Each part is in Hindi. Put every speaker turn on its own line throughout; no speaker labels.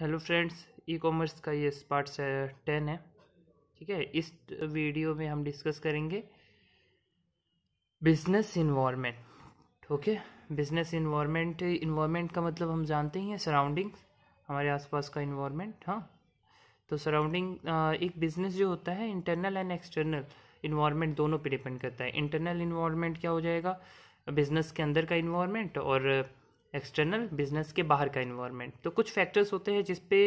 हेलो फ्रेंड्स, ई कॉमर्स का ये पार्ट 10 है। ठीक है, इस वीडियो में हम डिस्कस करेंगे business environment. Okay, business environment का मतलब हम जानते ही हैं, सराउंडिंग्स, हमारे आसपास का इन्वायरमेंट। हाँ, तो सराउंडिंग एक बिजनेस जो होता है इंटरनल एंड एक्सटर्नल इन्वायरमेंट दोनों पे डिपेंड करता है। इंटरनल इन्वायरमेंट क्या हो जाएगा, बिजनेस के अंदर का इन्वायरमेंट, और एक्सटर्नल बिजनेस के बाहर का इन्वायरमेंट। तो कुछ फैक्टर्स होते हैं जिस पे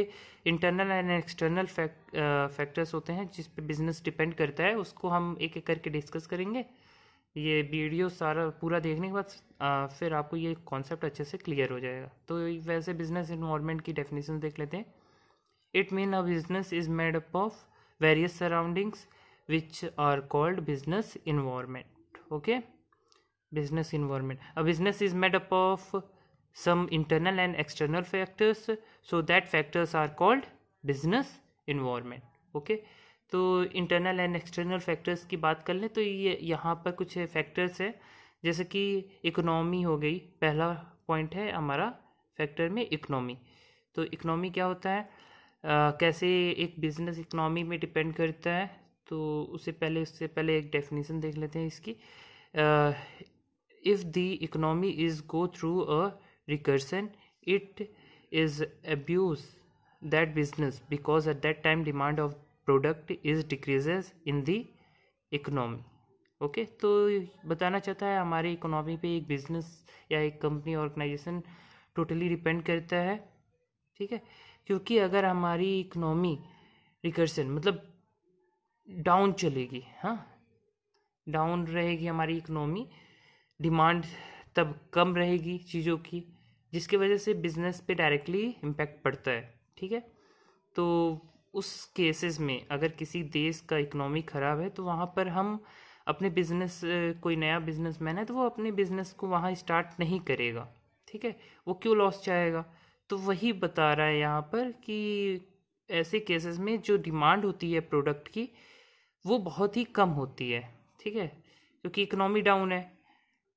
इंटरनल एंड एक्सटर्नल फैक्टर्स होते हैं जिस पे बिजनेस डिपेंड करता है, उसको हम एक एक करके डिस्कस करेंगे। ये वीडियो सारा पूरा देखने के बाद फिर आपको ये कॉन्सेप्ट अच्छे से क्लियर हो जाएगा। तो वैसे बिजनेस इन्वायरमेंट की डेफिनेशन देख लेते हैं। It means a business is made up of various surroundings which are called business environment. Okay, business environment. A business is made up of some internal and external factors, so that factors are called business environment. Okay, तो इंटरनल एंड एक्सटर्नल फैक्टर्स की बात कर लें तो ये यहाँ पर कुछ फैक्टर्स है, जैसे कि इकोनॉमी हो गई। पहला पॉइंट है हमारा फैक्टर में इकोनॉमी। तो इकोनॉमी क्या होता है, कैसे एक बिजनेस इकोनॉमी में डिपेंड करता है। तो उससे पहले एक डेफिनेशन देख लेते हैं इसकी। If the economy is go through a recursion, it is abuse that business because at that time demand of product is decreases in the economy. Okay, तो बताना चाहता है हमारे इकोनॉमी पे एक बिजनेस या एक कंपनी ऑर्गेनाइजेशन टोटली डिपेंड करता है। ठीक है, क्योंकि अगर हमारी इकोनॉमी रिकर्सन मतलब डाउन चलेगी, हाँ, डाउन रहेगी हमारी इकोनॉमी, डिमांड तब कम रहेगी चीज़ों की, जिसकी वजह से बिजनेस पे डायरेक्टली इम्पैक्ट पड़ता है। ठीक है, तो उस केसेस में अगर किसी देश का इकोनॉमी ख़राब है तो वहाँ पर हम अपने बिजनेस, कोई नया बिजनेसमैन है तो वो अपने बिजनेस को वहाँ स्टार्ट नहीं करेगा। ठीक है, वो क्यों लॉस चाहेगा। तो वही बता रहा है यहाँ पर कि ऐसे केसेस में जो डिमांड होती है प्रोडक्ट की वो बहुत ही कम होती है। ठीक है, क्योंकि इकोनॉमी डाउन है।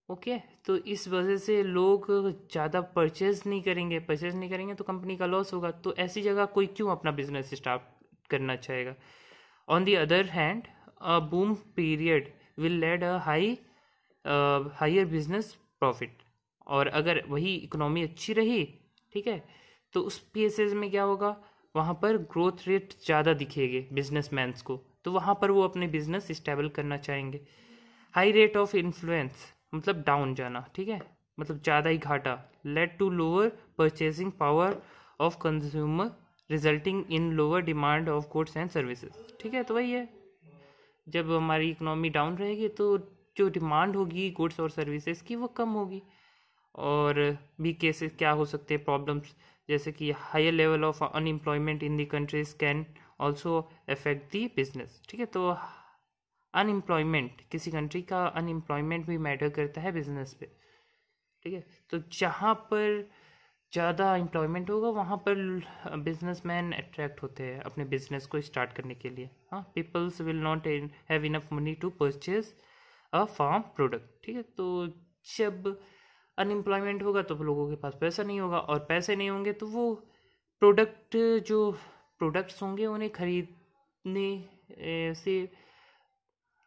ओके, तो इस वजह से लोग ज़्यादा परचेज नहीं करेंगे तो कंपनी का लॉस होगा। तो ऐसी जगह कोई क्यों अपना बिजनेस स्टार्ट करना चाहेगा। On the other hand, a boom period will led a higher business profit. और अगर वही इकोनॉमी अच्छी रही, ठीक है, तो उस केसेस में क्या होगा, वहाँ पर ग्रोथ रेट ज़्यादा दिखेंगे बिजनेसमैन्स को, तो वहाँ पर वो अपने बिजनेस स्टेबल करना चाहेंगे। हाई रेट ऑफ इन्फ्लुएंस मतलब डाउन जाना, ठीक है, मतलब ज़्यादा ही घाटा, led to lower purchasing power of consumer resulting in lower demand of goods and services. ठीक है, तो वही है, जब हमारी इकोनॉमी डाउन रहेगी तो जो डिमांड होगी गुड्स और सर्विसेज की वो कम होगी। और भी केसेस क्या हो सकते हैं प्रॉब्लम्स, जैसे कि higher level of unemployment in the countries can also affect the business. ठीक है, तो अनएम्प्लॉयमेंट, किसी कंट्री का अनएम्प्लॉयमेंट भी मैटर करता है बिजनेस पे। ठीक है, तो जहाँ पर ज़्यादा एम्प्लॉयमेंट होगा वहाँ पर बिजनेसमैन अट्रैक्ट होते हैं अपने बिजनेस को स्टार्ट करने के लिए। हाँ, peoples will not have enough money to purchase a farm product. ठीक है, तो जब अनएम्प्लॉयमेंट होगा तो लोगों के पास पैसा नहीं होगा, और पैसे नहीं होंगे तो वो प्रोडक्ट, जो प्रोडक्ट्स होंगे उन्हें खरीदने से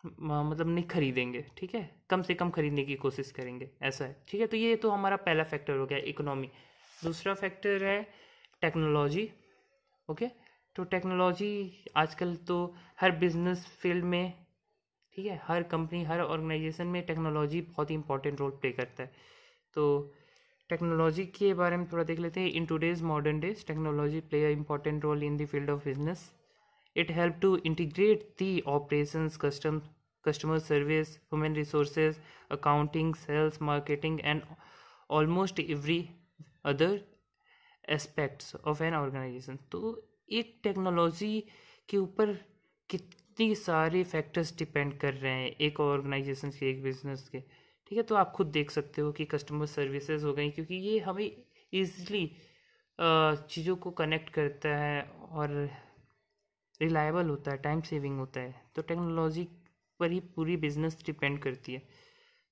मतलब नहीं खरीदेंगे। ठीक है, कम से कम खरीदने की कोशिश करेंगे, ऐसा है। ठीक है, तो ये तो हमारा पहला फैक्टर हो गया इकोनॉमी। दूसरा फैक्टर है टेक्नोलॉजी। ओके, तो टेक्नोलॉजी आजकल तो हर बिजनेस फील्ड में, ठीक है, हर कंपनी, हर ऑर्गेनाइजेशन में टेक्नोलॉजी बहुत ही इंपॉर्टेंट रोल प्ले करता है। तो टेक्नोलॉजी के बारे में थोड़ा देख लेते हैं। In today's modern days technology play a important role in the field of business. It helped to integrate the operations, customer service, human resources, accounting, sales, marketing, and almost every other aspects of an organization. तो एक टेक्नोलॉजी के ऊपर कितनी सारे फैक्टर्स डिपेंड कर रहे हैं एक ऑर्गेनाइजेशन के, एक बिजनेस के। ठीक है, तो आप खुद देख सकते हो कि कस्टमर सर्विसेज हो गई, क्योंकि ये हमें ईजिली चीज़ों को कनेक्ट करता है और रिलायबल होता है, टाइम सेविंग होता है। तो टेक्नोलॉजी पर ही पूरी बिजनेस डिपेंड करती है।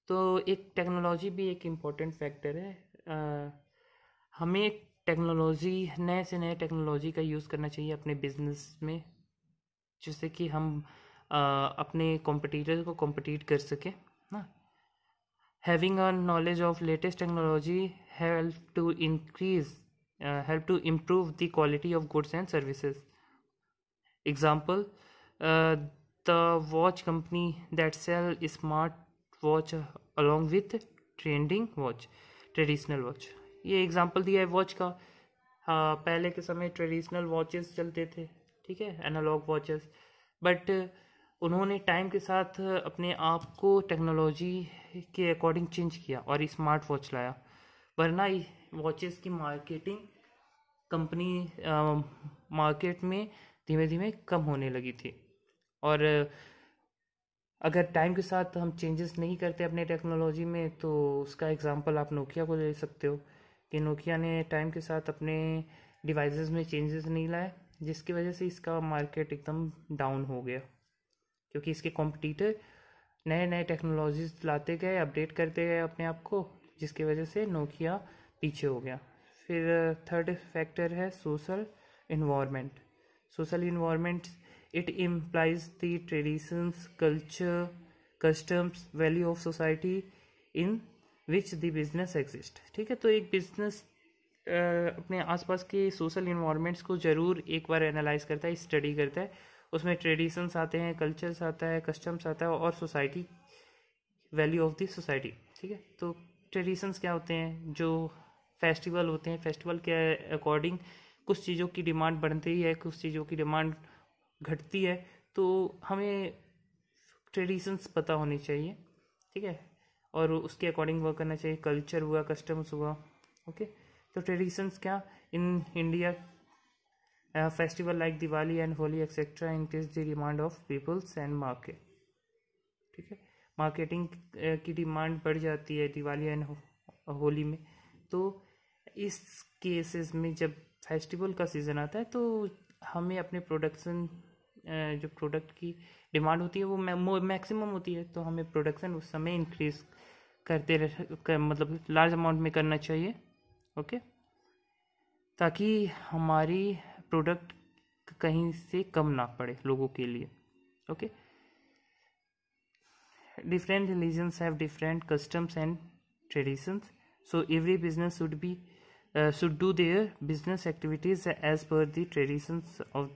तो एक टेक्नोलॉजी भी एक इम्पॉर्टेंट फैक्टर है। हमें टेक्नोलॉजी, नए से नए टेक्नोलॉजी का यूज़ करना चाहिए अपने बिजनेस में, जिससे कि हम अपने कॉम्पिटिटर को कॉम्पिटिट कर सकें ना। Having a knowledge of latest technology help to improve the quality of goods and services. Example, the watch company that sell smart watch along with trending watch, traditional watch. ये एग्जांपल दिया है वॉच का। हाँ, पहले के समय ट्रेडिशनल वॉचेस चलते थे, ठीक है, एनालॉग वॉचेस, बट उन्होंने टाइम के साथ अपने आप को टेक्नोलॉजी के अकॉर्डिंग चेंज किया और स्मार्ट वॉच लाया, वरना वॉचेस की मार्केटिंग कंपनी मार्केट में धीमे धीमे कम होने लगी थी। और अगर टाइम के साथ हम चेंजेस नहीं करते अपने टेक्नोलॉजी में, तो उसका एग्जांपल आप नोकिया को ले सकते हो कि नोकिया ने टाइम के साथ अपने डिवाइसेस में चेंजेस नहीं लाए, जिसकी वजह से इसका मार्केट एकदम डाउन हो गया, क्योंकि इसके कॉम्पिटिटर नए नए टेक्नोलॉजीज लाते गए, अपडेट करते गए अपने आप को, जिसकी वजह से नोकिया पीछे हो गया। फिर थर्ड फैक्टर है social environment. Social environment, it implies the traditions, culture, customs, value of society in which the business exist. ठीक है, तो एक बिजनेस अपने आसपास के सोशल इन्वायरमेंट्स को ज़रूर एक बार एनालाइज करता है, स्टडी करता है। उसमें ट्रेडिशंस आते हैं, कल्चर्स आता है, कस्टम्स आता है, और society, value of the society. ठीक है, तो ट्रेडिशंस क्या होते हैं? जो फेस्टिवल होते हैं, फेस्टिवल के अकॉर्डिंग कुछ चीज़ों की डिमांड बढ़ती है, कुछ चीज़ों की डिमांड घटती है, तो हमें ट्रेडिशंस पता होनी चाहिए, ठीक है, और उसके अकॉर्डिंग वर्क करना चाहिए। कल्चर हुआ, कस्टम्स हुआ, ओके। तो ट्रेडिशंस क्या, in India festival like Diwali and Holi etcetera increase the demand of peoples and market. ठीक है, मार्केटिंग की डिमांड बढ़ जाती है दिवाली एंड होली में। तो इस केसेस में जब फेस्टिवल का सीज़न आता है, तो हमें अपने प्रोडक्शन, जो प्रोडक्ट की डिमांड होती है वो मैक्सिमम होती है, तो हमें प्रोडक्शन उस समय इंक्रीज मतलब लार्ज अमाउंट में करना चाहिए, ओके, ताकि हमारी प्रोडक्ट कहीं से कम ना पड़े लोगों के लिए, okay. Different religions have different customs and traditions, so every business should do their business activities as per the traditions of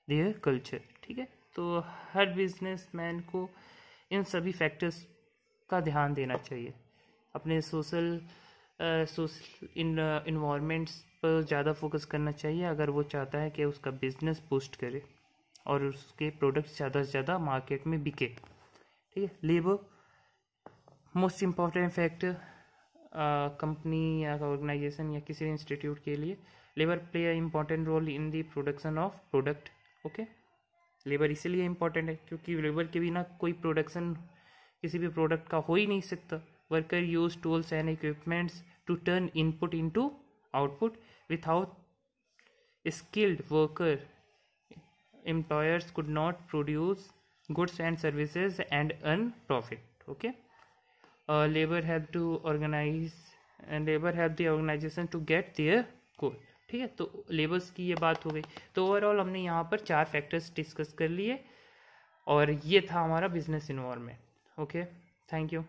their culture। ठीक है, तो हर बिजनेसमैन को इन सभी फैक्टर्स का ध्यान देना चाहिए। अपने सोशल इन्वायरमेंट्स पर ज़्यादा फोकस करना चाहिए, अगर वो चाहता है कि उसका बिजनेस बूस्ट करे और उसके प्रोडक्ट्स ज़्यादा से ज़्यादा मार्केट में बिके। ठीक है, labour, most important factor company या ऑर्गेनाइजेशन या किसी इंस्टीट्यूट के लिए। Labour play a important role in the production of product, okay. Labour इसीलिए इम्पॉर्टेंट है क्योंकि लेबर के बिना कोई प्रोडक्शन किसी भी प्रोडक्ट का हो ही नहीं सकता। Worker use tools and equipments to turn input into output. Without skilled worker, employers could not produce goods and services and earn profit, okay. Labor help to organize and labor help the organization to get their goal। ठीक है, तो लेबर्स की ये बात हो गई। तो ओवरऑल हमने यहाँ पर 4 फैक्टर्स डिस्कस कर लिए और ये था हमारा business environment, okay. Thank you.